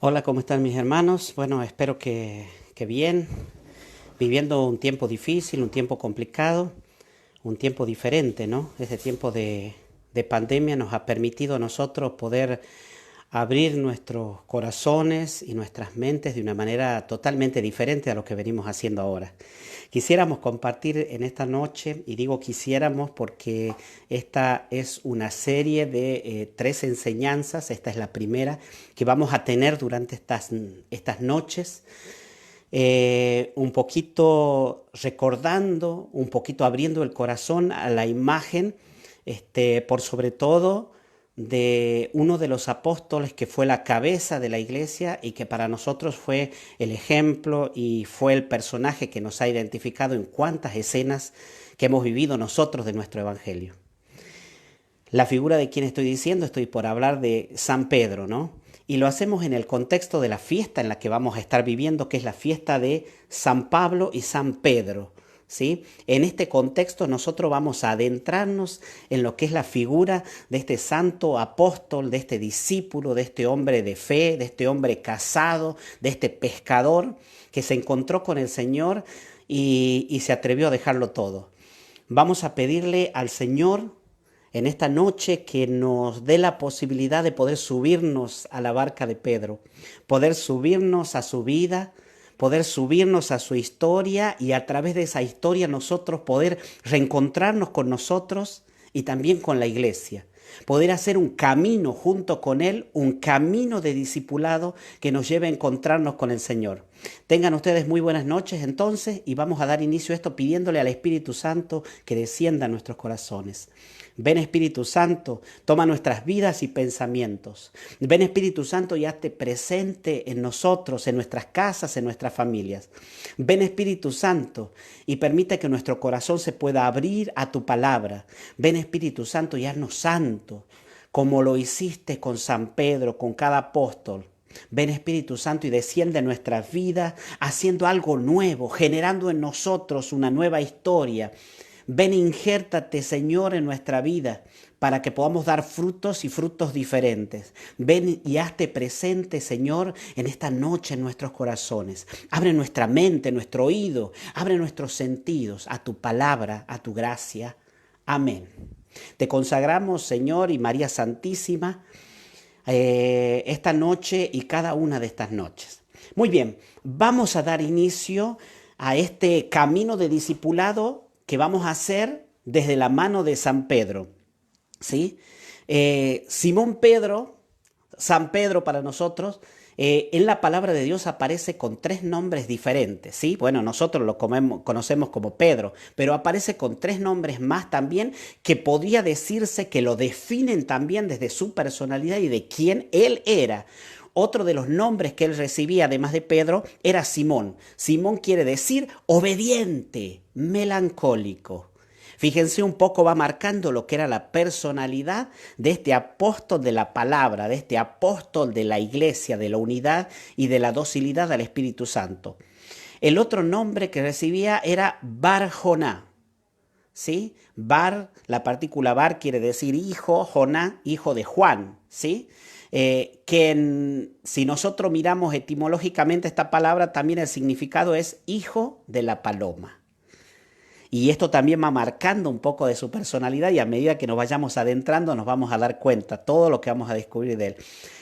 Hola, ¿cómo están mis hermanos? Bueno, espero que bien, viviendo un tiempo difícil, un tiempo complicado, un tiempo diferente, ¿no? Este tiempo de pandemia nos ha permitido a nosotros poder abrir nuestros corazones y nuestras mentes de una manera totalmente diferente a lo que venimos haciendo ahora. Quisiéramos compartir en esta noche, y digo quisiéramos porque esta es una serie de tres enseñanzas, esta es la primera que vamos a tener durante estas noches, un poquito recordando, un poquito abriendo el corazón a la imagen, por sobre todo de uno de los apóstoles que fue la cabeza de la iglesia y que para nosotros fue el ejemplo y fue el personaje que nos ha identificado en cuantas escenas que hemos vivido nosotros de nuestro evangelio. La figura de quien estoy diciendo, estoy por hablar de San Pedro, ¿no? Y lo hacemos en el contexto de la fiesta en la que vamos a estar viviendo, que es la fiesta de San Pablo y San Pedro, ¿sí? En este contexto nosotros vamos a adentrarnos en lo que es la figura de este santo apóstol, de este discípulo, de este hombre de fe, de este hombre casado, de este pescador que se encontró con el Señor y se atrevió a dejarlo todo. Vamos a pedirle al Señor en esta noche que nos dé la posibilidad de poder subirnos a la barca de Pedro, poder subirnos a su vida, poder subirnos a su historia y a través de esa historia nosotros poder reencontrarnos con nosotros y también con la iglesia. Poder hacer un camino junto con Él, un camino de discipulado que nos lleve a encontrarnos con el Señor. Tengan ustedes muy buenas noches entonces y vamos a dar inicio a esto pidiéndole al Espíritu Santo que descienda a nuestros corazones. Ven Espíritu Santo, toma nuestras vidas y pensamientos. Ven Espíritu Santo y hazte presente en nosotros, en nuestras casas, en nuestras familias. Ven Espíritu Santo y permite que nuestro corazón se pueda abrir a tu palabra. Ven Espíritu Santo y haznos santo, como lo hiciste con San Pedro, con cada apóstol. Ven Espíritu Santo y desciende en nuestras vidas haciendo algo nuevo, generando en nosotros una nueva historia. Ven, injértate, Señor, en nuestra vida para que podamos dar frutos y frutos diferentes. Ven y hazte presente, Señor, en esta noche en nuestros corazones. Abre nuestra mente, nuestro oído, abre nuestros sentidos a tu palabra, a tu gracia. Amén. Te consagramos, Señor y María Santísima, esta noche y cada una de estas noches. Muy bien, vamos a dar inicio a este camino de discipulado que vamos a hacer desde la mano de San Pedro, ¿sí? Simón Pedro, San Pedro para nosotros, en la palabra de Dios aparece con tres nombres diferentes, ¿sí? Bueno, nosotros lo conocemos como Pedro, pero aparece con tres nombres más también que podría decirse que lo definen también desde su personalidad y de quién él era. Otro de los nombres que él recibía, además de Pedro, era Simón. Simón quiere decir obediente, melancólico. Fíjense, un poco va marcando lo que era la personalidad de este apóstol de la palabra, de este apóstol de la iglesia, de la unidad y de la docilidad al Espíritu Santo. El otro nombre que recibía era Bar-Joná, ¿sí? Bar, la partícula bar quiere decir hijo, Joná, hijo de Juan, ¿sí? Si nosotros miramos etimológicamente esta palabra, también el significado es hijo de la paloma. Y esto también va marcando un poco de su personalidad y a medida que nos vayamos adentrando nos vamos a dar cuenta todo lo que vamos a descubrir de él.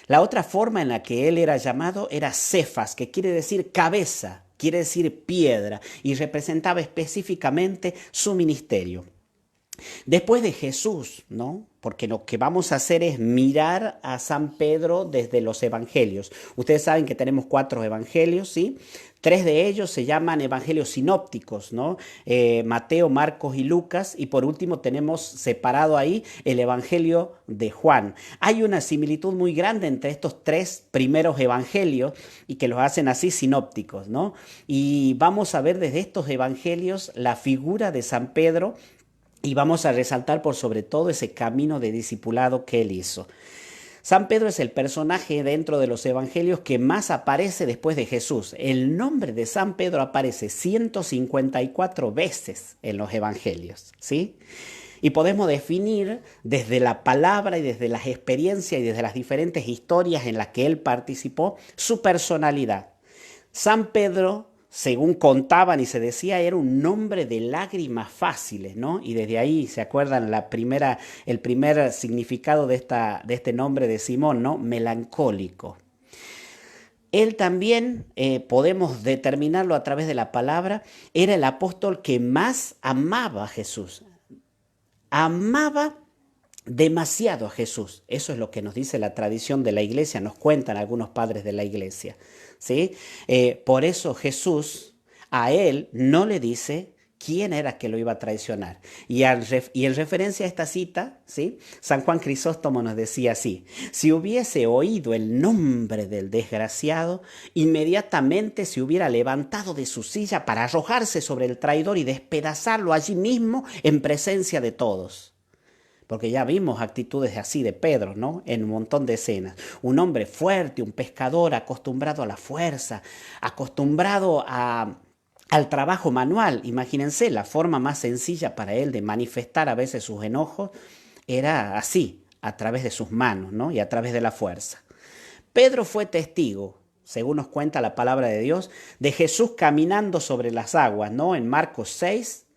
La otra forma en la que él era llamado era Cefas, que quiere decir cabeza, quiere decir piedra y representaba específicamente su ministerio. Después de Jesús, ¿no? Porque lo que vamos a hacer es mirar a San Pedro desde los evangelios. Ustedes saben que tenemos 4 evangelios, ¿sí? 3 de ellos se llaman evangelios sinópticos, ¿no? Mateo, Marcos y Lucas. Y por último tenemos separado ahí el evangelio de Juan. Hay una similitud muy grande entre estos 3 primeros evangelios y que los hacen así sinópticos, ¿no? Y vamos a ver desde estos evangelios la figura de San Pedro. Y vamos a resaltar por sobre todo ese camino de discipulado que él hizo. San Pedro es el personaje dentro de los evangelios que más aparece después de Jesús. El nombre de San Pedro aparece 154 veces en los evangelios, ¿sí? Y podemos definir desde la palabra y desde las experiencias y desde las diferentes historias en las que él participó su personalidad. San Pedro, según contaban y se decía, era un hombre de lágrimas fáciles, ¿no? Y desde ahí, ¿se acuerdan el primer significado de este nombre de Simón, ¿no? Melancólico. Él también, podemos determinarlo a través de la palabra, era el apóstol que más amaba a Jesús. Amaba demasiado a Jesús. Eso es lo que nos dice la tradición de la iglesia, nos cuentan algunos padres de la iglesia, ¿sí? Por eso Jesús a él no le dice quién era que lo iba a traicionar. Y en referencia a esta cita, ¿sí? San Juan Crisóstomo nos decía así: si hubiese oído el nombre del desgraciado, inmediatamente se hubiera levantado de su silla para arrojarse sobre el traidor y despedazarlo allí mismo en presencia de todos. Porque ya vimos actitudes así de Pedro, ¿no? En un montón de escenas. Un hombre fuerte, un pescador acostumbrado a la fuerza, acostumbrado al trabajo manual. Imagínense, la forma más sencilla para él de manifestar a veces sus enojos era así, a través de sus manos, ¿no? Y a través de la fuerza. Pedro fue testigo, según nos cuenta la palabra de Dios, de Jesús caminando sobre las aguas, ¿no? En Marcos 6,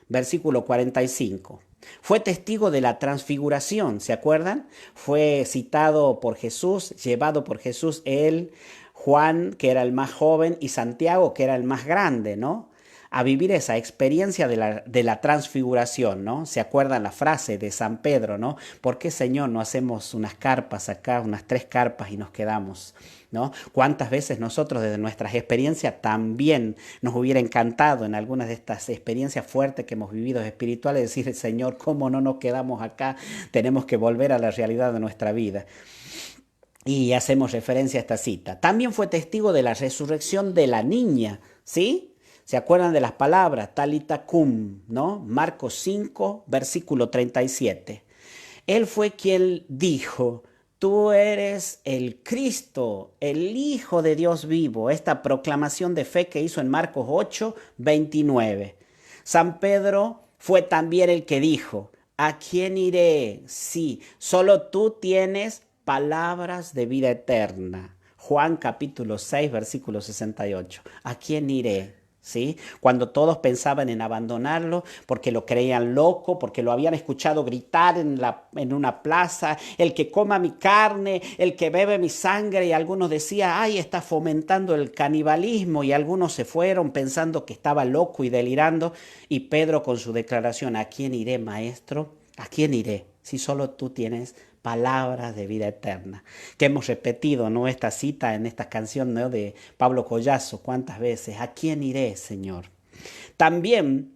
versículo 45. Fue testigo de la transfiguración, ¿se acuerdan? Fue citado por Jesús, llevado por Jesús él, Juan, que era el más joven, y Santiago, que era el más grande, ¿no? A vivir esa experiencia de la transfiguración, ¿no? ¿Se acuerdan la frase de San Pedro, ¿no? ¿Por qué, Señor, no hacemos unas carpas acá, unas 3 carpas y nos quedamos, ¿no? ¿Cuántas veces nosotros desde nuestras experiencias también nos hubiera encantado en algunas de estas experiencias fuertes que hemos vivido espirituales decir, Señor, ¿cómo no nos quedamos acá? Tenemos que volver a la realidad de nuestra vida. Y hacemos referencia a esta cita. También fue testigo de la resurrección de la niña, ¿sí? ¿Se acuerdan de las palabras? Talita cum, ¿no? Marcos 5, versículo 37. Él fue quien dijo: tú eres el Cristo, el Hijo de Dios vivo. Esta proclamación de fe que hizo en Marcos 8, 29. San Pedro fue también el que dijo: ¿a quién iré? Sí, solo tú tienes palabras de vida eterna. Juan capítulo 6, versículo 68. ¿A quién iré? ¿Sí? Cuando todos pensaban en abandonarlo porque lo creían loco, porque lo habían escuchado gritar en una plaza: el que coma mi carne, el que bebe mi sangre, y algunos decían, ay, está fomentando el canibalismo, y algunos se fueron pensando que estaba loco y delirando, y Pedro con su declaración: ¿a quién iré, maestro? ¿A quién iré? Si solo tú tienes palabras de vida eterna. Que hemos repetido, ¿no? Esta cita en esta canción, ¿no? De Pablo Collazo, ¿cuántas veces? ¿A quién iré, Señor? También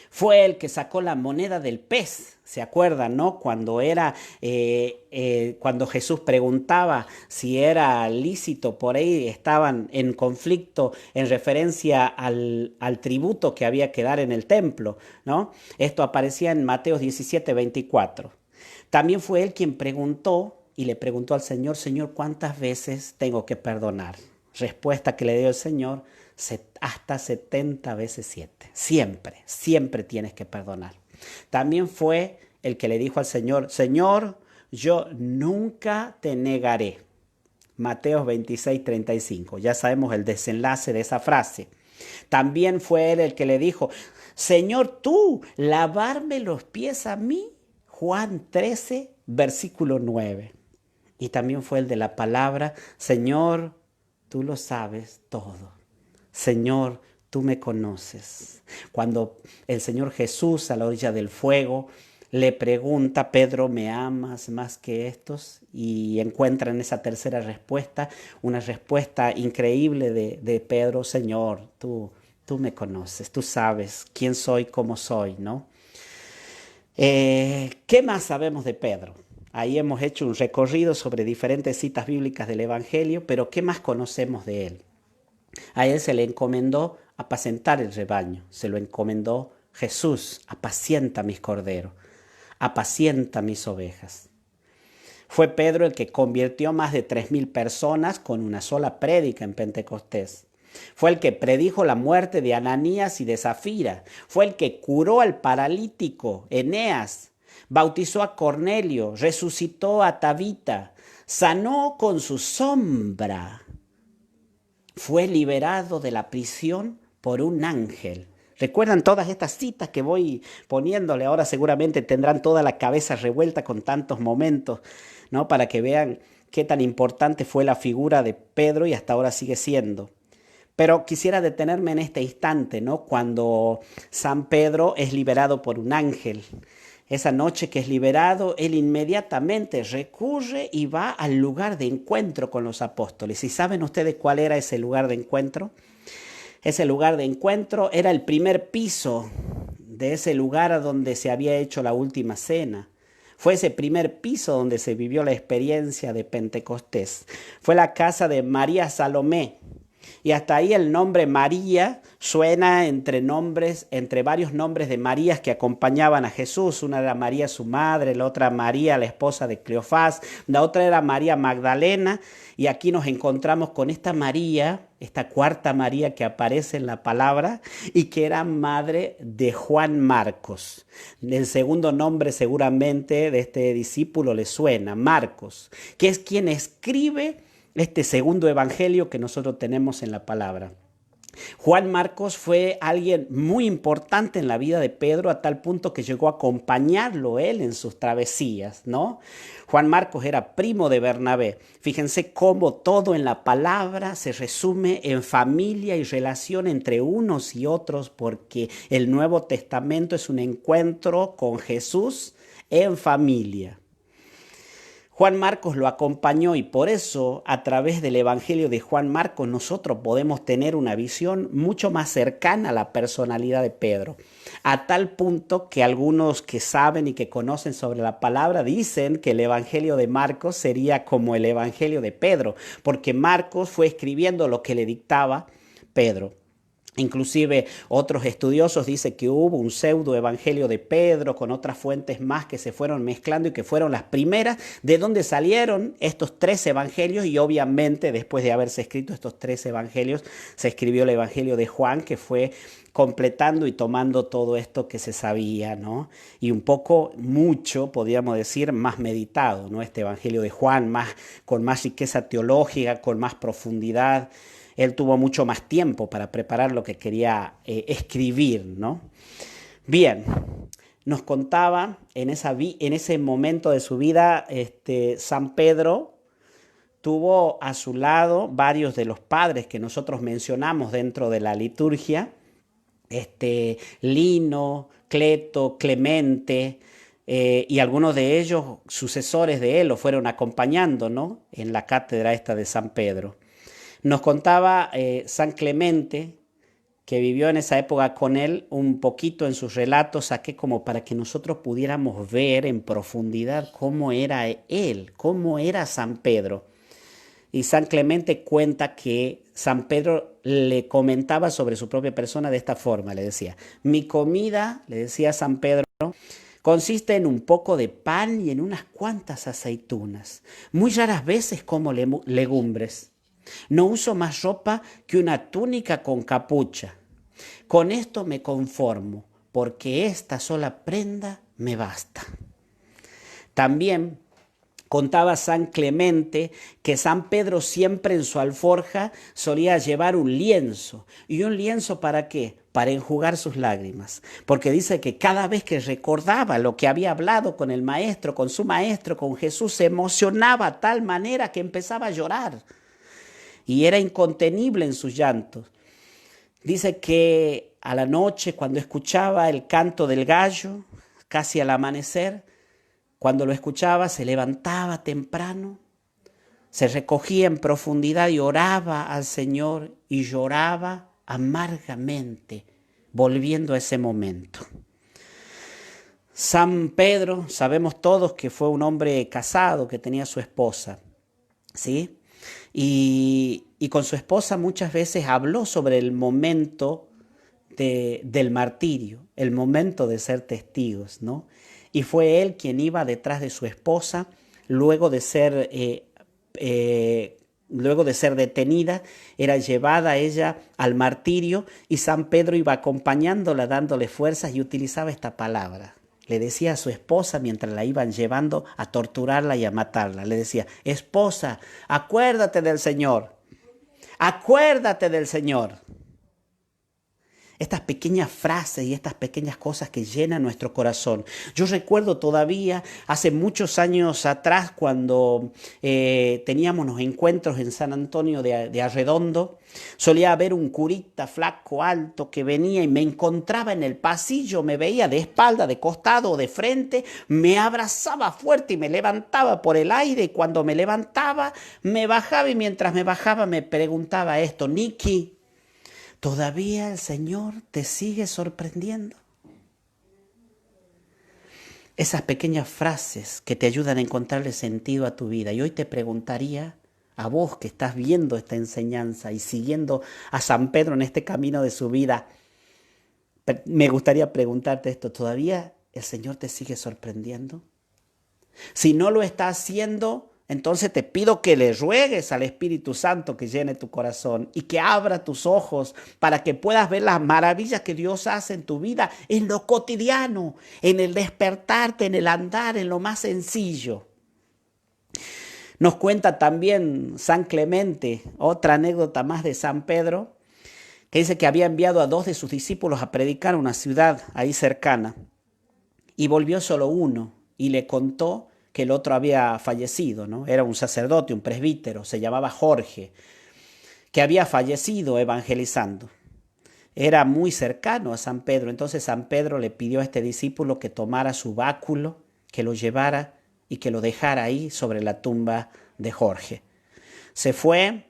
fue el que sacó la moneda del pez, ¿se acuerdan, no? Cuando cuando Jesús preguntaba si era lícito, por ahí estaban en conflicto en referencia al tributo que había que dar en el templo, ¿no? Esto aparecía en Mateo 17, 24. También fue él quien preguntó y le preguntó al Señor: Señor, ¿cuántas veces tengo que perdonar? Respuesta que le dio el Señor: hasta 70 veces 7. Siempre, siempre tienes que perdonar. También fue el que le dijo al Señor: Señor, yo nunca te negaré. Mateo 26, 35. Ya sabemos el desenlace de esa frase. También fue él el que le dijo: Señor, tú, lavarme los pies a mí. Juan 13, versículo 9. Y también fue el de la palabra: Señor, tú lo sabes todo. Señor, tú me conoces. Cuando el Señor Jesús a la orilla del fuego le pregunta: Pedro, ¿me amas más que estos? Y encuentra en esa tercera respuesta una respuesta increíble de Pedro: Señor, tú me conoces, tú sabes quién soy, cómo soy, ¿no? ¿Qué más sabemos de Pedro? Ahí hemos hecho un recorrido sobre diferentes citas bíblicas del Evangelio, pero ¿qué más conocemos de él? A él se le encomendó apacentar el rebaño, se lo encomendó Jesús: apacienta mis corderos, apacienta mis ovejas. Fue Pedro el que convirtió a más de 3.000 personas con una sola prédica en Pentecostés. Fue el que predijo la muerte de Ananías y de Zafira. Fue el que curó al paralítico Eneas. Bautizó a Cornelio, resucitó a Tabita, sanó con su sombra. Fue liberado de la prisión por un ángel. ¿Recuerdan todas estas citas que voy poniéndole? Ahora seguramente tendrán toda la cabeza revuelta con tantos momentos, ¿no? Para que vean qué tan importante fue la figura de Pedro y hasta ahora sigue siendo. Pero quisiera detenerme en este instante, ¿no? Cuando San Pedro es liberado por un ángel. Esa noche que es liberado, él inmediatamente recurre y va al lugar de encuentro con los apóstoles. ¿Y saben ustedes cuál era ese lugar de encuentro? Ese lugar de encuentro era el primer piso de ese lugar donde se había hecho la última cena. Fue ese primer piso donde se vivió la experiencia de Pentecostés. Fue la casa de María Salomé. Y hasta ahí el nombre María suena entre varios nombres de Marías que acompañaban a Jesús. Una era María su madre, la otra María la esposa de Cleofás, la otra era María Magdalena. Y aquí nos encontramos con esta María, esta cuarta María que aparece en la palabra y que era madre de Juan Marcos. El segundo nombre seguramente de este discípulo le suena, Marcos, que es quien escribe este segundo evangelio que nosotros tenemos en la palabra. Juan Marcos fue alguien muy importante en la vida de Pedro a tal punto que llegó a acompañarlo él en sus travesías, ¿no? Juan Marcos era primo de Bernabé. Fíjense cómo todo en la palabra se resume en familia y relación entre unos y otros, porque el Nuevo Testamento es un encuentro con Jesús en familia. Juan Marcos lo acompañó y por eso a través del Evangelio de Juan Marcos nosotros podemos tener una visión mucho más cercana a la personalidad de Pedro. A tal punto que algunos que saben y que conocen sobre la palabra dicen que el Evangelio de Marcos sería como el Evangelio de Pedro, porque Marcos fue escribiendo lo que le dictaba Pedro. Inclusive otros estudiosos dicen que hubo un pseudo evangelio de Pedro con otras fuentes más que se fueron mezclando y que fueron las primeras de donde salieron estos 3 evangelios, y obviamente después de haberse escrito estos 3 evangelios se escribió el evangelio de Juan, que fue completando y tomando todo esto que se sabía, ¿no? Y un poco, mucho, podríamos decir, más meditado, ¿no? Este evangelio de Juan, con más riqueza teológica, con más profundidad. Él tuvo mucho más tiempo para preparar lo que quería escribir, ¿no? Bien, nos contaba en ese momento de su vida, San Pedro tuvo a su lado varios de los padres que nosotros mencionamos dentro de la liturgia, Lino, Cleto, Clemente, y algunos de ellos, sucesores de él, lo fueron acompañando, ¿no? En la cátedra esta de San Pedro. Nos contaba San Clemente, que vivió en esa época con él, un poquito en sus relatos, saqué como para que nosotros pudiéramos ver en profundidad cómo era él, cómo era San Pedro. Y San Clemente cuenta que San Pedro le comentaba sobre su propia persona de esta forma, le decía: mi comida, le decía San Pedro, consiste en un poco de pan y en unas cuantas aceitunas. Muy raras veces como legumbres. No uso más ropa que una túnica con capucha. Con esto me conformo, porque esta sola prenda me basta. También contaba San Clemente que San Pedro siempre en su alforja solía llevar un lienzo. ¿Y un lienzo para qué? Para enjugar sus lágrimas. Porque dice que cada vez que recordaba lo que había hablado con el maestro, con su maestro, con Jesús, se emocionaba a tal manera que empezaba a llorar. Y era incontenible en sus llantos. Dice que a la noche, cuando escuchaba el canto del gallo, casi al amanecer, cuando lo escuchaba se levantaba temprano, se recogía en profundidad y oraba al Señor y lloraba amargamente, volviendo a ese momento. San Pedro, sabemos todos que fue un hombre casado, que tenía su esposa, ¿sí? Y con su esposa muchas veces habló sobre el momento del martirio, el momento de ser testigos, ¿no? Y fue él quien iba detrás de su esposa luego de ser luego de ser detenida, era llevada ella al martirio y San Pedro iba acompañándola, dándole fuerzas y utilizaba esta palabra. Le decía a su esposa mientras la iban llevando a torturarla y a matarla. Le decía, esposa, acuérdate del Señor. Acuérdate del Señor. Estas pequeñas frases y estas pequeñas cosas que llenan nuestro corazón. Yo recuerdo todavía hace muchos años atrás cuando teníamos los encuentros en San Antonio de Arredondo, solía haber un curita flaco, alto, que venía y me encontraba en el pasillo, me veía de espalda, de costado o de frente, me abrazaba fuerte y me levantaba por el aire y cuando me levantaba, me bajaba y mientras me bajaba me preguntaba esto, Nicky, ¿todavía el Señor te sigue sorprendiendo? Esas pequeñas frases que te ayudan a encontrarle sentido a tu vida. Y hoy te preguntaría a vos que estás viendo esta enseñanza y siguiendo a San Pedro en este camino de su vida, me gustaría preguntarte esto, ¿todavía el Señor te sigue sorprendiendo? Si no lo está haciendo, entonces te pido que le ruegues al Espíritu Santo que llene tu corazón y que abra tus ojos para que puedas ver las maravillas que Dios hace en tu vida, en lo cotidiano, en el despertarte, en el andar, en lo más sencillo. Nos cuenta también San Clemente, otra anécdota más de San Pedro, que dice que había enviado a 2 de sus discípulos a predicar a una ciudad ahí cercana y volvió solo uno y le contó que el otro había fallecido, ¿no? Era un sacerdote, un presbítero, se llamaba Jorge, que había fallecido evangelizando. Era muy cercano a San Pedro, entonces San Pedro le pidió a este discípulo que tomara su báculo, que lo llevara y que lo dejara ahí sobre la tumba de Jorge. Se fue,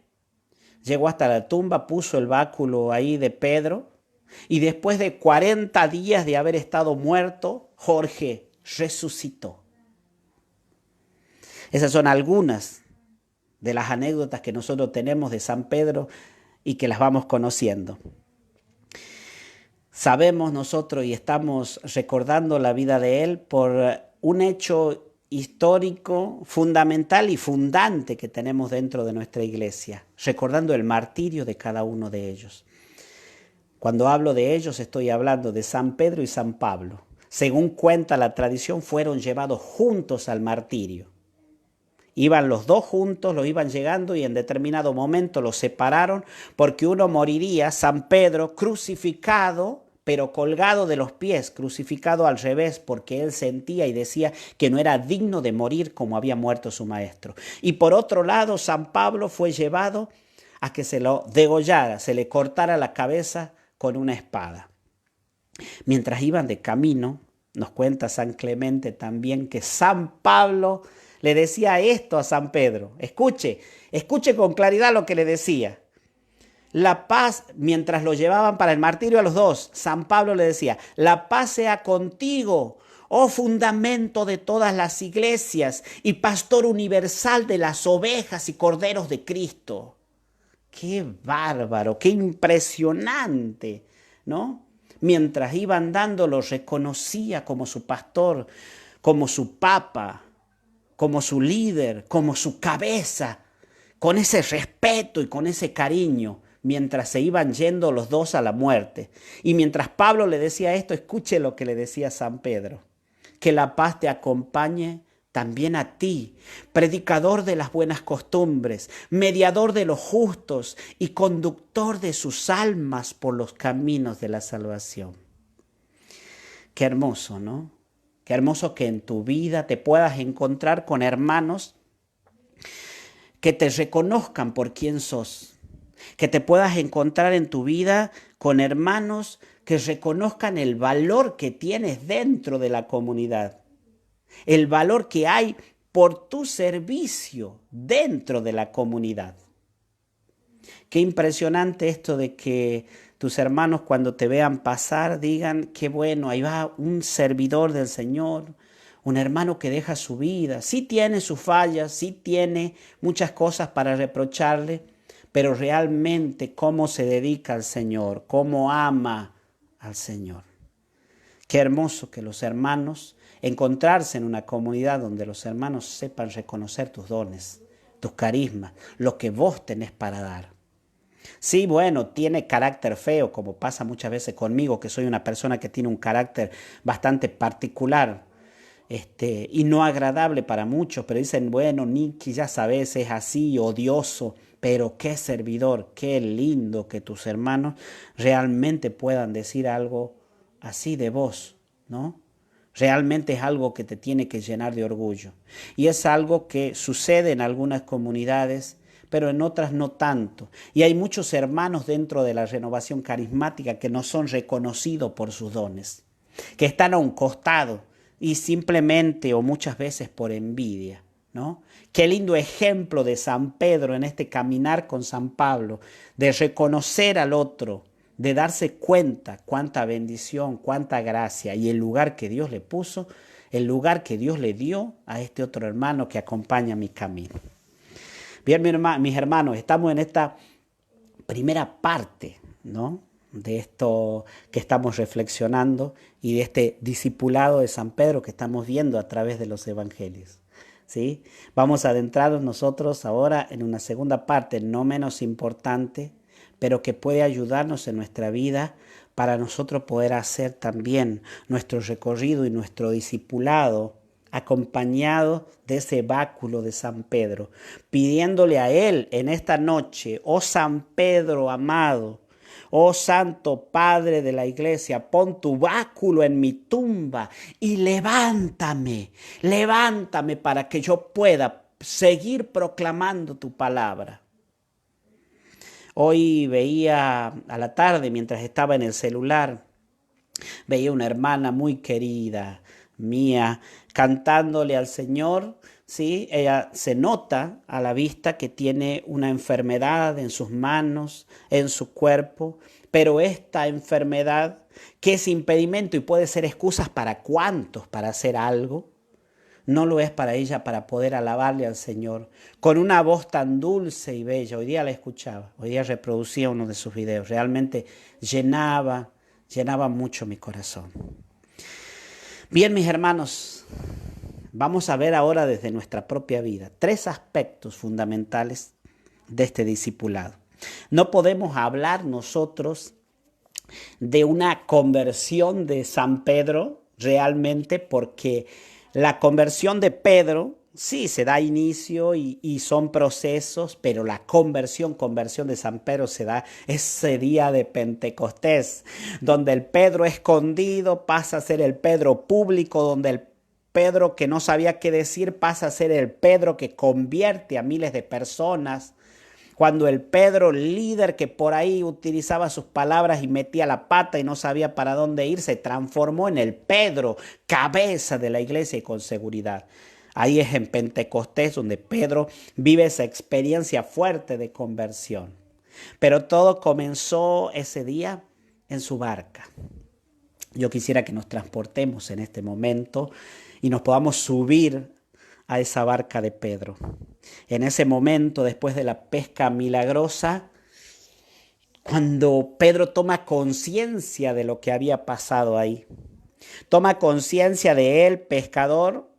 llegó hasta la tumba, puso el báculo ahí de Pedro y después de 40 días de haber estado muerto, Jorge resucitó. Esas son algunas de las anécdotas que nosotros tenemos de San Pedro y que las vamos conociendo. Sabemos nosotros y estamos recordando la vida de él por un hecho histórico, fundamental y fundante que tenemos dentro de nuestra iglesia, recordando el martirio de cada uno de ellos. Cuando hablo de ellos estoy hablando de San Pedro y San Pablo. Según cuenta la tradición, fueron llevados juntos al martirio. Iban los dos juntos, los iban llegando y en determinado momento los separaron porque uno moriría, San Pedro, crucificado, pero colgado de los pies, crucificado al revés porque él sentía y decía que no era digno de morir como había muerto su maestro. Y por otro lado, San Pablo fue llevado a que se lo degollara, se le cortara la cabeza con una espada. Mientras iban de camino, nos cuenta San Clemente también que San Pablo le decía esto a San Pedro. Escuche con claridad lo que le decía. La paz, mientras lo llevaban para el martirio a los dos, San Pablo le decía, la paz sea contigo, oh fundamento de todas las iglesias y pastor universal de las ovejas y corderos de Cristo. Qué bárbaro, qué impresionante, ¿no? Mientras iba andando lo reconocía como su pastor, como su papa, como su líder, como su cabeza, con ese respeto y con ese cariño, mientras se iban yendo los dos a la muerte. Y mientras Pablo le decía esto, escuche lo que le decía San Pedro. Que la paz te acompañe también a ti, predicador de las buenas costumbres, mediador de los justos y conductor de sus almas por los caminos de la salvación. Qué hermoso, ¿no? Qué hermoso que en tu vida te puedas encontrar con hermanos que te reconozcan por quién sos. Que te puedas encontrar en tu vida con hermanos que reconozcan el valor que tienes dentro de la comunidad. El valor que hay por tu servicio dentro de la comunidad. Qué impresionante esto de que tus hermanos cuando te vean pasar digan, qué bueno, ahí va un servidor del Señor, un hermano que deja su vida. Sí tiene sus fallas, sí tiene muchas cosas para reprocharle, pero realmente cómo se dedica al Señor, cómo ama al Señor. Qué hermoso que los hermanos, encontrarse en una comunidad donde los hermanos sepan reconocer tus dones, tus carismas, lo que vos tenés para dar. Sí, bueno, tiene carácter feo, como pasa muchas veces conmigo, que soy una persona que tiene un carácter bastante particular, y no agradable para muchos, pero dicen, bueno, Nicky, ya sabes, es así, odioso, pero qué servidor, qué lindo que tus hermanos realmente puedan decir algo así de vos, ¿no? Realmente es algo que te tiene que llenar de orgullo. Y es algo que sucede en algunas comunidades, pero en otras no tanto. Y hay muchos hermanos dentro de la renovación carismática que no son reconocidos por sus dones, que están a un costado y simplemente o muchas veces por envidia, ¿no? Qué lindo ejemplo de San Pedro en este caminar con San Pablo, de reconocer al otro, de darse cuenta cuánta bendición, cuánta gracia y el lugar que Dios le puso, el lugar que Dios le dio a este otro hermano que acompaña mi camino. Bien, mis hermanos, estamos en esta primera parte, ¿no?, de esto que estamos reflexionando y de este discipulado de San Pedro que estamos viendo a través de los evangelios, ¿sí? Vamos a adentrarnos nosotros ahora en una segunda parte, no menos importante, pero que puede ayudarnos en nuestra vida para nosotros poder hacer también nuestro recorrido y nuestro discipulado acompañado de ese báculo de San Pedro, pidiéndole a él en esta noche: oh San Pedro amado, oh Santo Padre de la Iglesia, pon tu báculo en mi tumba y levántame para que yo pueda seguir proclamando tu palabra. Hoy veía a la tarde, mientras estaba en el celular, veía una hermana muy querida mía cantándole al Señor, ¿sí? Ella se nota a la vista que tiene una enfermedad en sus manos, en su cuerpo, pero esta enfermedad, que es impedimento y puede ser excusas para cuantos para hacer algo, no lo es para ella para poder alabarle al Señor con una voz tan dulce y bella. Hoy día la escuchaba, hoy día reproducía uno de sus videos, realmente llenaba mucho mi corazón. Bien, mis hermanos, vamos a ver ahora desde nuestra propia vida 3 aspectos fundamentales de este discipulado. No podemos hablar nosotros de una conversión de San Pedro realmente, porque la conversión de Pedro sí se da inicio y son procesos, pero la conversión de San Pedro se da ese día de Pentecostés, donde el Pedro escondido pasa a ser el Pedro público, donde el Pedro que no sabía qué decir pasa a ser el Pedro que convierte a miles de personas. Cuando el Pedro líder que por ahí utilizaba sus palabras y metía la pata y no sabía para dónde ir, se transformó en el Pedro, cabeza de la iglesia y con seguridad. Ahí es en Pentecostés donde Pedro vive esa experiencia fuerte de conversión. Pero todo comenzó ese día en su barca. Yo quisiera que nos transportemos en este momento y nos podamos subir a esa barca de Pedro. En ese momento, después de la pesca milagrosa, cuando Pedro toma conciencia de lo que había pasado ahí, toma conciencia de él, pescador,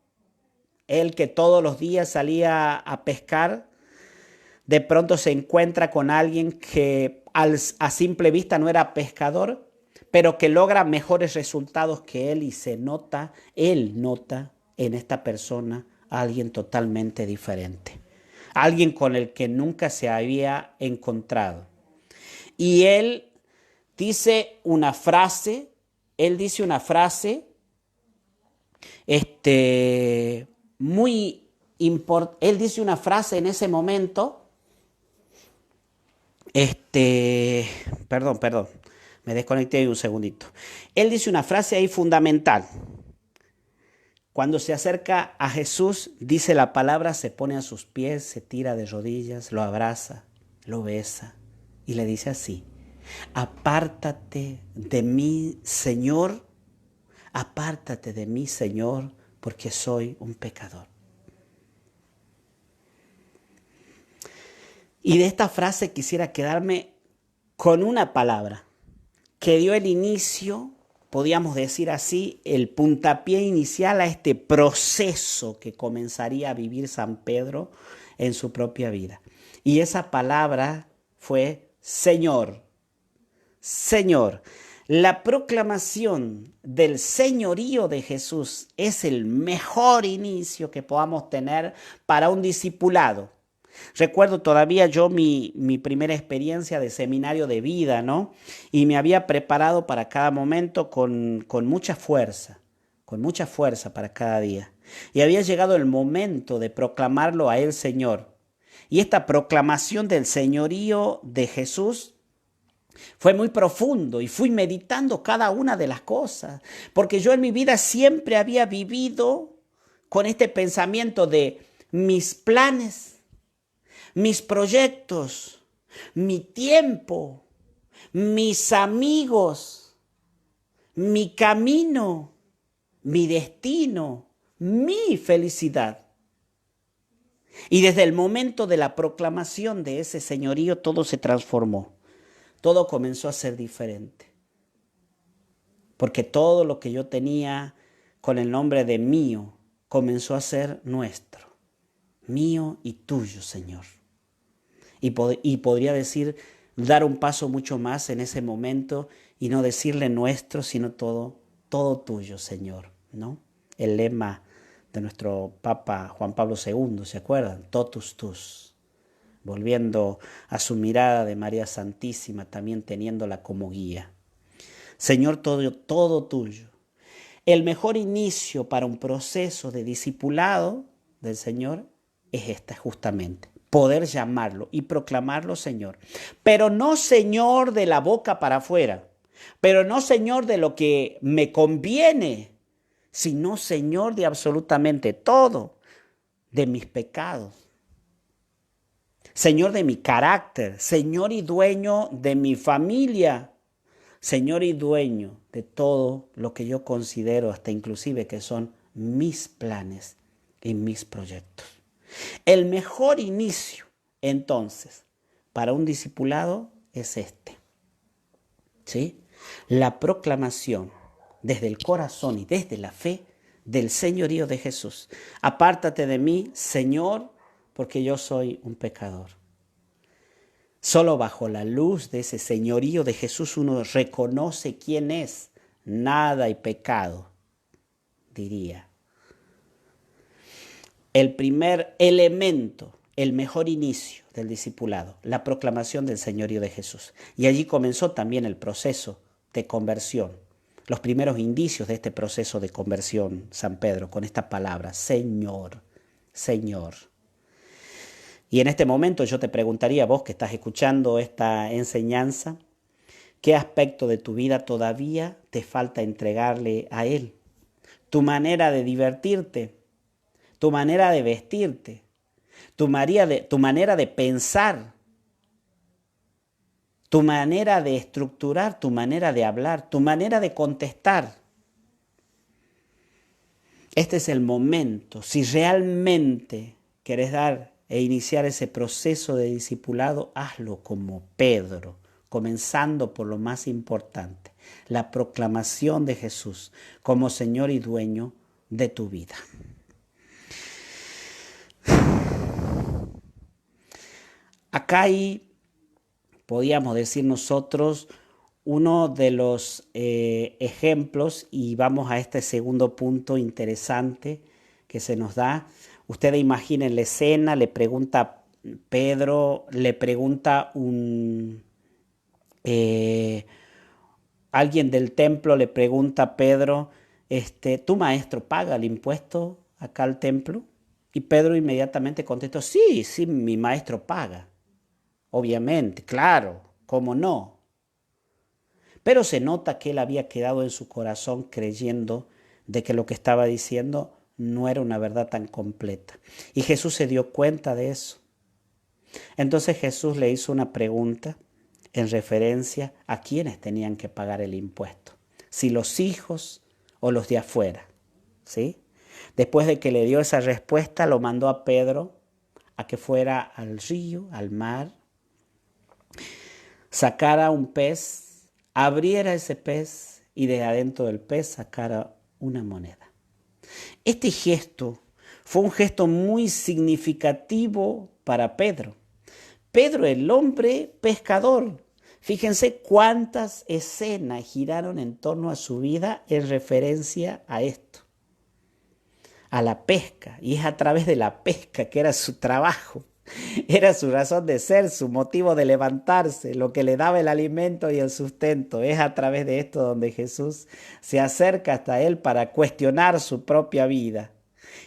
él que todos los días salía a pescar, de pronto se encuentra con alguien que a simple vista no era pescador, pero que logra mejores resultados que él, y él nota en esta persona a alguien totalmente diferente, alguien con el que nunca se había encontrado. Y él dice una frase, muy importante. Él dice una frase en ese momento, perdón, me desconecté ahí un segundito. Él dice una frase ahí fundamental. Cuando se acerca a Jesús, dice la palabra, se pone a sus pies, se tira de rodillas, lo abraza, lo besa y le dice así: apártate de mí, Señor, porque soy un pecador. Y de esta frase quisiera quedarme con una palabra que dio el inicio, podríamos decir así, el puntapié inicial a este proceso que comenzaría a vivir San Pedro en su propia vida. Y esa palabra fue Señor. Señor. La proclamación del señorío de Jesús es el mejor inicio que podamos tener para un discipulado. Recuerdo todavía yo mi primera experiencia de seminario de vida, ¿no? Y me había preparado para cada momento con mucha fuerza para cada día. Y había llegado el momento de proclamarlo a él Señor. Y esta proclamación del señorío de Jesús fue muy profundo y fui meditando cada una de las cosas, porque yo en mi vida siempre había vivido con este pensamiento de mis planes, mis proyectos, mi tiempo, mis amigos, mi camino, mi destino, mi felicidad. Y desde el momento de la proclamación de ese señorío todo se transformó. Todo comenzó a ser diferente. Porque todo lo que yo tenía con el nombre de mío comenzó a ser nuestro. Mío y tuyo, Señor. Y podría decir, dar un paso mucho más en ese momento y no decirle nuestro, sino todo tuyo, Señor, ¿no? El lema de nuestro Papa Juan Pablo II, ¿se acuerdan? Totus tus. Volviendo a su mirada de María Santísima, también teniéndola como guía. Señor, todo tuyo. El mejor inicio para un proceso de discipulado del Señor es esta justamente. Poder llamarlo y proclamarlo Señor. Pero no Señor de la boca para afuera. Pero no Señor de lo que me conviene. Sino Señor de absolutamente todo. De mis pecados. Señor de mi carácter, Señor y dueño de mi familia, Señor y dueño de todo lo que yo considero, hasta inclusive que son mis planes y mis proyectos. El mejor inicio, entonces, para un discipulado es este, ¿sí? La proclamación desde el corazón y desde la fe del señorío de Jesús. Apártate de mí, Señor, porque yo soy un pecador. Solo bajo la luz de ese señorío de Jesús uno reconoce quién es. Nada y pecado, diría. El primer elemento, el mejor inicio del discipulado, la proclamación del señorío de Jesús. Y allí comenzó también el proceso de conversión. Los primeros indicios de este proceso de conversión, San Pedro, con esta palabra, Señor, Señor. Y en este momento yo te preguntaría, vos que estás escuchando esta enseñanza, ¿qué aspecto de tu vida todavía te falta entregarle a Él? Tu manera de divertirte, tu manera de vestirte, tu manera de pensar, tu manera de estructurar, tu manera de hablar, tu manera de contestar. Este es el momento, si realmente querés dar e iniciar ese proceso de discipulado, hazlo como Pedro, comenzando por lo más importante, la proclamación de Jesús como Señor y dueño de tu vida. Acá hay, podríamos decir nosotros, uno de los ejemplos, y vamos a este segundo punto interesante que se nos da. Ustedes imaginen la escena, le pregunta Pedro, le pregunta alguien del templo, le pregunta a Pedro, ¿tu maestro paga el impuesto acá al templo? Y Pedro inmediatamente contestó, sí, mi maestro paga. Obviamente, claro, ¿cómo no? Pero se nota que él había quedado en su corazón creyendo de que lo que estaba diciendo no era una verdad tan completa. Y Jesús se dio cuenta de eso. Entonces Jesús le hizo una pregunta en referencia a quiénes tenían que pagar el impuesto. Si los hijos o los de afuera, ¿sí? Después de que le dio esa respuesta, lo mandó a Pedro a que fuera al río, al mar, sacara un pez, abriera ese pez y de adentro del pez sacara una moneda. Este gesto Fue un gesto muy significativo para Pedro. Pedro, el hombre pescador. Fíjense cuántas escenas giraron en torno a su vida en referencia a esto, a la pesca. Y es a través de la pesca, que era su trabajo, era su razón de ser, su motivo de levantarse, lo que le daba el alimento y el sustento. Es a través de esto donde Jesús se acerca hasta él para cuestionar su propia vida.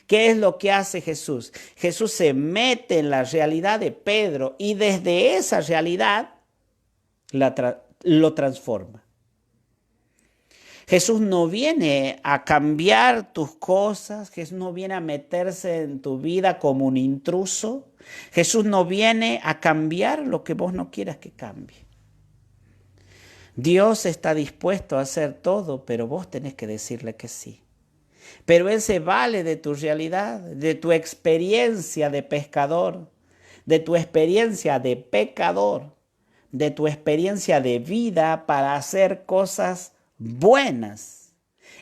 ¿Qué es lo que hace Jesús? Jesús se mete en la realidad de Pedro y desde esa realidad lo transforma. Jesús no viene a cambiar tus cosas, Jesús no viene a meterse en tu vida como un intruso, Jesús no viene a cambiar lo que vos no quieras que cambie. Dios está dispuesto a hacer todo, pero vos tenés que decirle que sí. Pero Él se vale de tu realidad, de tu experiencia de pescador, de tu experiencia de pecador, de tu experiencia de vida para hacer cosas buenas.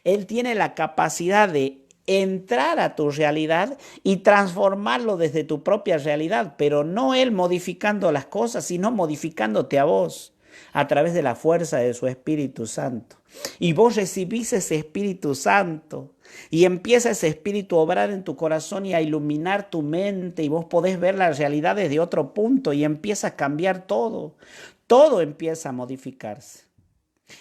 Él tiene la capacidad de entrar a tu realidad y transformarlo desde tu propia realidad, pero no Él modificando las cosas, sino modificándote a vos a través de la fuerza de su Espíritu Santo. Y vos recibís ese Espíritu Santo y empieza ese Espíritu a obrar en tu corazón y a iluminar tu mente y vos podés ver la realidad desde otro punto y empieza a cambiar todo. Todo empieza a modificarse.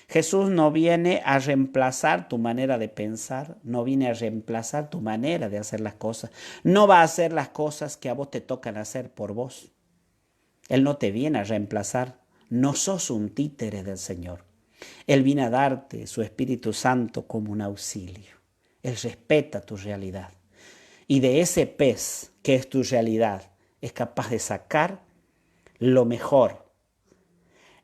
Jesús no viene a reemplazar tu manera de pensar, no viene a reemplazar tu manera de hacer las cosas. No va a hacer las cosas que a vos te tocan hacer por vos. Él no te viene a reemplazar. No sos un títere del Señor. Él viene a darte su Espíritu Santo como un auxilio. Él respeta tu realidad. Y de ese pez que es tu realidad, es capaz de sacar lo mejor.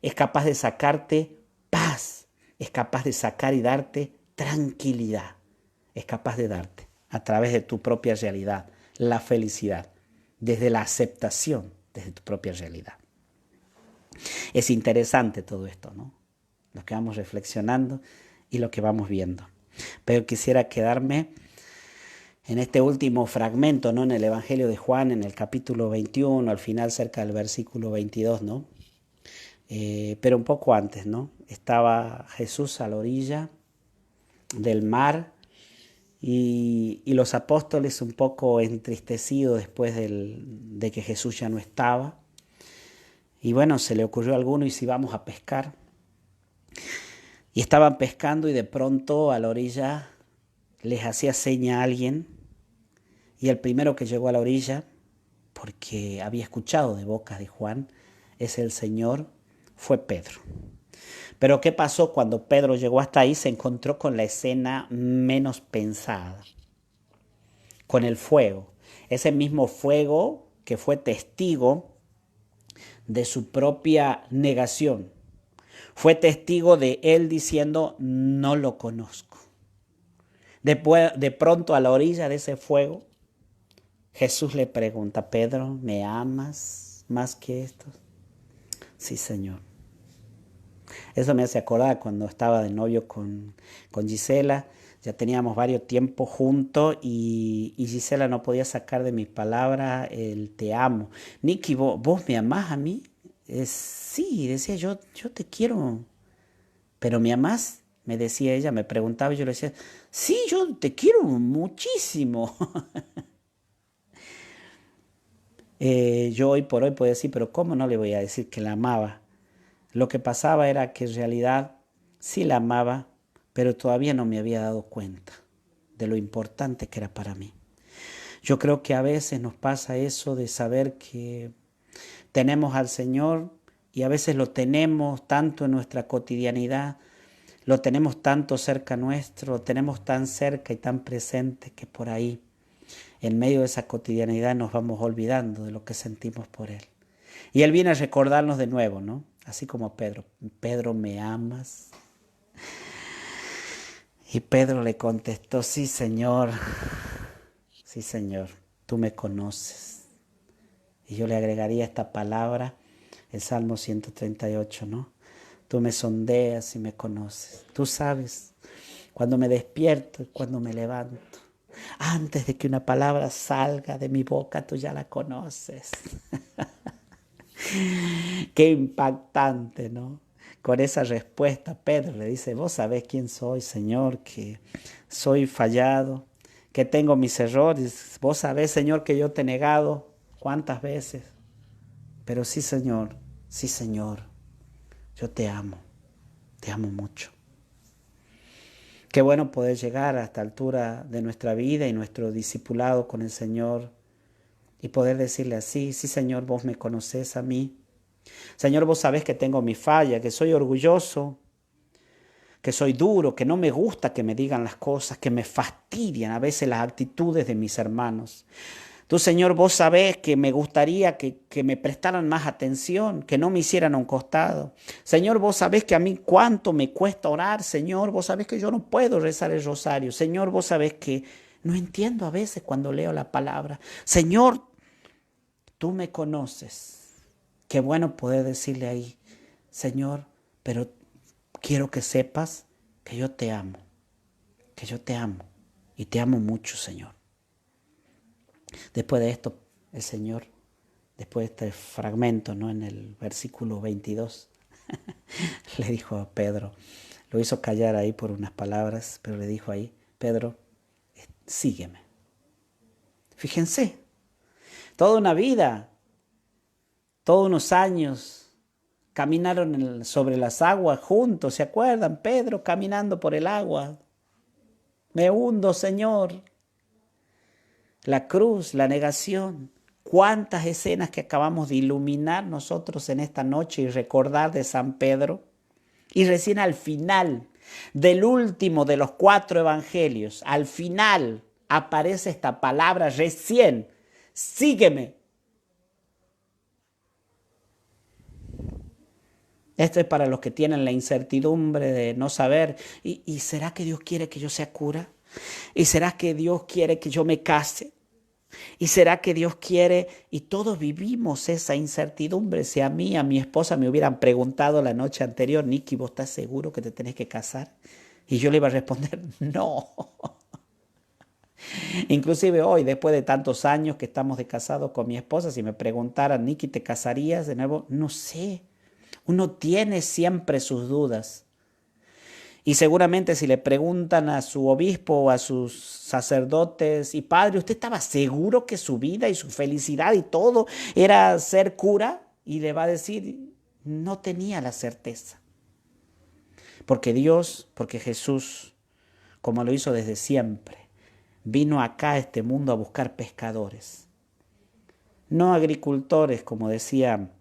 Es capaz de sacarte paz. Es capaz de sacar y darte tranquilidad. Es capaz de darte, a través de tu propia realidad, la felicidad. Desde la aceptación, desde tu propia realidad. Es interesante todo esto, ¿no? Lo que vamos reflexionando y lo que vamos viendo. Pero quisiera quedarme en este último fragmento, ¿no? En el Evangelio de Juan, en el capítulo 21, al final cerca del versículo 22, ¿no? Pero un poco antes, ¿no? Estaba Jesús a la orilla del mar y los apóstoles un poco entristecidos después de que Jesús ya no estaba. Y bueno, se le ocurrió a alguno y si vamos a pescar. Y estaban pescando y de pronto a la orilla les hacía seña a alguien. Y el primero que llegó a la orilla, porque había escuchado de boca de Juan, es el Señor, fue Pedro. Pero ¿qué pasó cuando Pedro llegó hasta ahí? Se encontró con la escena menos pensada, con el fuego. Ese mismo fuego que fue testigo de su propia negación. Fue testigo de él diciendo, no lo conozco. Después, de pronto a la orilla de ese fuego, Jesús le pregunta, Pedro, ¿me amas más que esto? Sí, Señor. Eso me hace acordar cuando estaba de novio con Gisela. Ya teníamos varios tiempos juntos y Gisela no podía sacar de mis palabras el te amo. Nicky, ¿vos me amás a mí? Sí, decía yo te quiero. ¿Pero me amás? Me decía ella, me preguntaba y yo le decía, sí, yo te quiero muchísimo. Yo hoy por hoy podía decir, pero ¿cómo no le voy a decir que la amaba? Lo que pasaba era que en realidad sí la amaba, pero todavía no me había dado cuenta de lo importante que era para mí. Yo creo que a veces nos pasa eso de saber que tenemos al Señor y a veces lo tenemos tanto en nuestra cotidianidad, lo tenemos tanto cerca nuestro, lo tenemos tan cerca y tan presente que por ahí, en medio de esa cotidianidad, nos vamos olvidando de lo que sentimos por Él. Y Él viene a recordarnos de nuevo, ¿no? Así como Pedro, Pedro, ¿me amas? Y Pedro le contestó, sí, Señor, tú me conoces. Y yo le agregaría esta palabra, el Salmo 138, ¿no? Tú me sondeas y me conoces. Tú sabes cuando me despierto y cuando me levanto. Antes de que una palabra salga de mi boca, tú ya la conoces. Qué impactante, ¿no? Con esa respuesta, Pedro le dice, vos sabés quién soy, Señor, que soy fallado, que tengo mis errores. Vos sabés, Señor, que yo te he negado cuántas veces. Pero sí, Señor, yo te amo mucho. Qué bueno poder llegar a esta altura de nuestra vida y nuestro discipulado con el Señor y poder decirle así, sí, Señor, vos me conocés a mí. Señor, vos sabés que tengo mi falla, que soy orgulloso, que soy duro, que no me gusta que me digan las cosas, que me fastidian a veces las actitudes de mis hermanos. Tú, Señor, vos sabés que me gustaría que me prestaran más atención, que no me hicieran a un costado. Señor, vos sabés que a mí cuánto me cuesta orar. Señor, vos sabés que yo no puedo rezar el rosario. Señor, vos sabés que no entiendo a veces cuando leo la palabra. Señor, tú me conoces. Qué bueno poder decirle ahí, Señor, pero quiero que sepas que yo te amo y te amo mucho, Señor. Después de esto, el Señor, después de este fragmento, ¿no? En el versículo 22, le dijo a Pedro, lo hizo callar ahí por unas palabras, pero le dijo ahí, Pedro, sígueme. Fíjense, toda una vida, todos unos años, caminaron sobre las aguas juntos, ¿se acuerdan? Pedro caminando por el agua. Me hundo, Señor. La cruz, la negación. Cuántas escenas que acabamos de iluminar nosotros en esta noche y recordar de San Pedro. Y recién al final del último de los 4 evangelios, al final aparece esta palabra recién, sígueme. Esto es para los que tienen la incertidumbre de no saber, ¿y será que Dios quiere que yo sea cura? ¿Y será que Dios quiere que yo me case? ¿Y será que Dios quiere? Y todos vivimos esa incertidumbre. Si a mí, a mi esposa me hubieran preguntado la noche anterior, Nicky, ¿vos estás seguro que te tenés que casar? Y yo le iba a responder, no. Inclusive hoy, después de tantos años que estamos de casados con mi esposa, si me preguntaran, Nicky, ¿te casarías de nuevo? No sé. Uno tiene siempre sus dudas. Y seguramente si le preguntan a su obispo o a sus sacerdotes y padre, ¿usted estaba seguro que su vida y su felicidad y todo era ser cura? Y le va a decir, no tenía la certeza. Porque Dios, porque Jesús, como lo hizo desde siempre, vino acá a este mundo a buscar pescadores. No agricultores, como decía,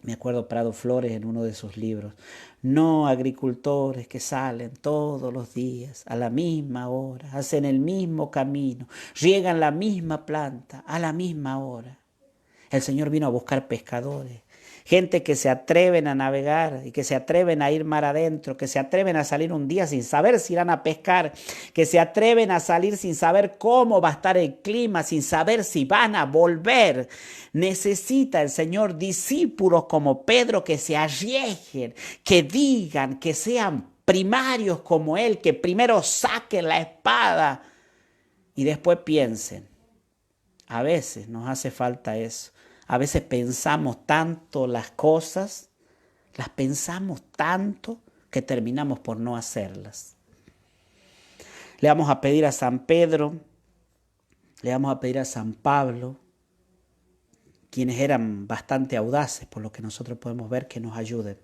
me acuerdo Prado Flores en uno de sus libros, no agricultores que salen todos los días a la misma hora, hacen el mismo camino, riegan la misma planta a la misma hora. El Señor vino a buscar pescadores, gente que se atreven a navegar y que se atreven a ir mar adentro, que se atreven a salir un día sin saber si irán a pescar, que se atreven a salir sin saber cómo va a estar el clima, sin saber si van a volver. Necesita el Señor discípulos como Pedro que se arriesguen, que digan, que sean primarios como Él, que primero saquen la espada y después piensen. A veces nos hace falta eso. A veces pensamos tanto las cosas, las pensamos tanto que terminamos por no hacerlas. Le vamos a pedir a San Pedro, le vamos a pedir a San Pablo, quienes eran bastante audaces, por lo que nosotros podemos ver, que nos ayuden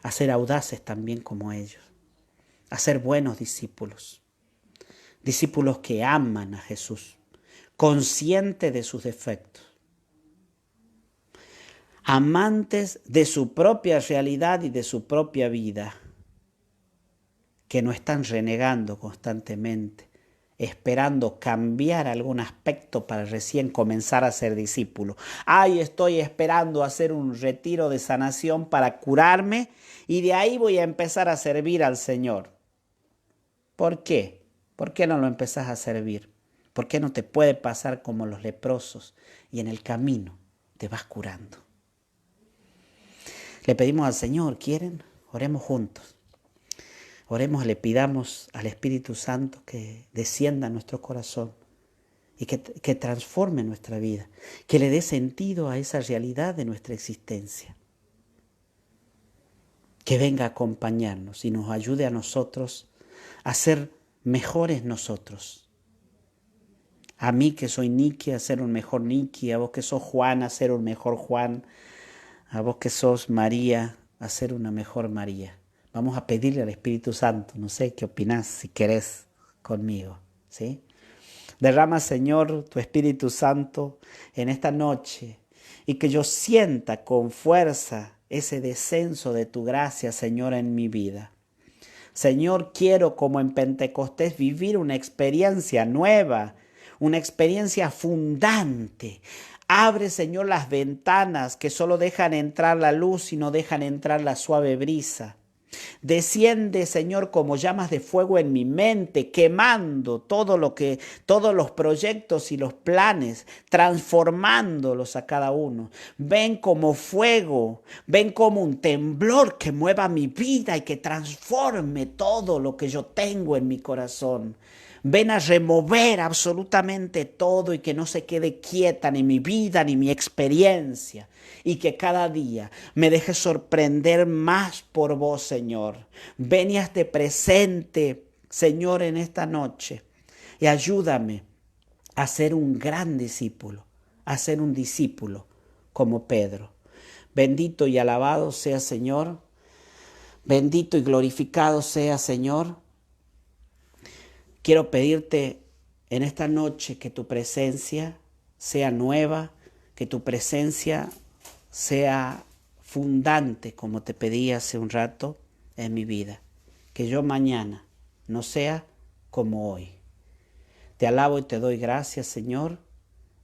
a ser audaces también como ellos, a ser buenos discípulos, discípulos que aman a Jesús, conscientes de sus defectos, amantes de su propia realidad y de su propia vida, que no están renegando constantemente, esperando cambiar algún aspecto para recién comenzar a ser discípulo. Ay, estoy esperando hacer un retiro de sanación para curarme y de ahí voy a empezar a servir al Señor. ¿Por qué? ¿Por qué no lo empezás a servir? ¿Por qué no te puede pasar como los leprosos y en el camino te vas curando? Le pedimos al Señor, ¿quieren? Oremos juntos. Oremos, le pidamos al Espíritu Santo que descienda a nuestro corazón y que transforme nuestra vida, que le dé sentido a esa realidad de nuestra existencia. Que venga a acompañarnos y nos ayude a nosotros a ser mejores nosotros. A mí que soy Niki, a ser un mejor Niki, a vos que sos Juan, a ser un mejor Juan, a vos que sos María, a ser una mejor María. Vamos a pedirle al Espíritu Santo, no sé qué opinás, si querés conmigo, ¿sí? Derrama, Señor, tu Espíritu Santo en esta noche y que yo sienta con fuerza ese descenso de tu gracia, Señor, en mi vida. Señor, quiero como en Pentecostés vivir una experiencia nueva, una experiencia fundante. Abre, Señor, las ventanas que solo dejan entrar la luz y no dejan entrar la suave brisa. Desciende, Señor, como llamas de fuego en mi mente, quemando todos los proyectos y los planes, transformándolos a cada uno. Ven como fuego, ven como un temblor que mueva mi vida y que transforme todo lo que yo tengo en mi corazón. Ven a remover absolutamente todo y que no se quede quieta ni mi vida ni mi experiencia. Y que cada día me deje sorprender más por vos, Señor. Ven y hazte presente, Señor, en esta noche. Y ayúdame a ser un gran discípulo, a ser un discípulo como Pedro. Bendito y alabado sea, Señor. Bendito y glorificado sea, Señor. Quiero pedirte en esta noche que tu presencia sea nueva, que tu presencia sea fundante, como te pedí hace un rato, en mi vida. Que yo mañana no sea como hoy. Te alabo y te doy gracias, Señor,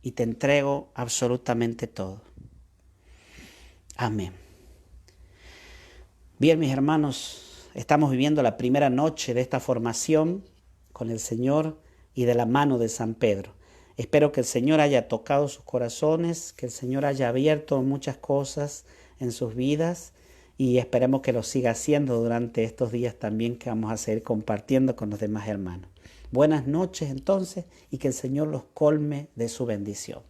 y te entrego absolutamente todo. Amén. Bien, mis hermanos, estamos viviendo la primera noche de esta formación con el Señor y de la mano de San Pedro. Espero que el Señor haya tocado sus corazones, que el Señor haya abierto muchas cosas en sus vidas y esperemos que lo siga haciendo durante estos días también que vamos a seguir compartiendo con los demás hermanos. Buenas noches entonces y que el Señor los colme de su bendición.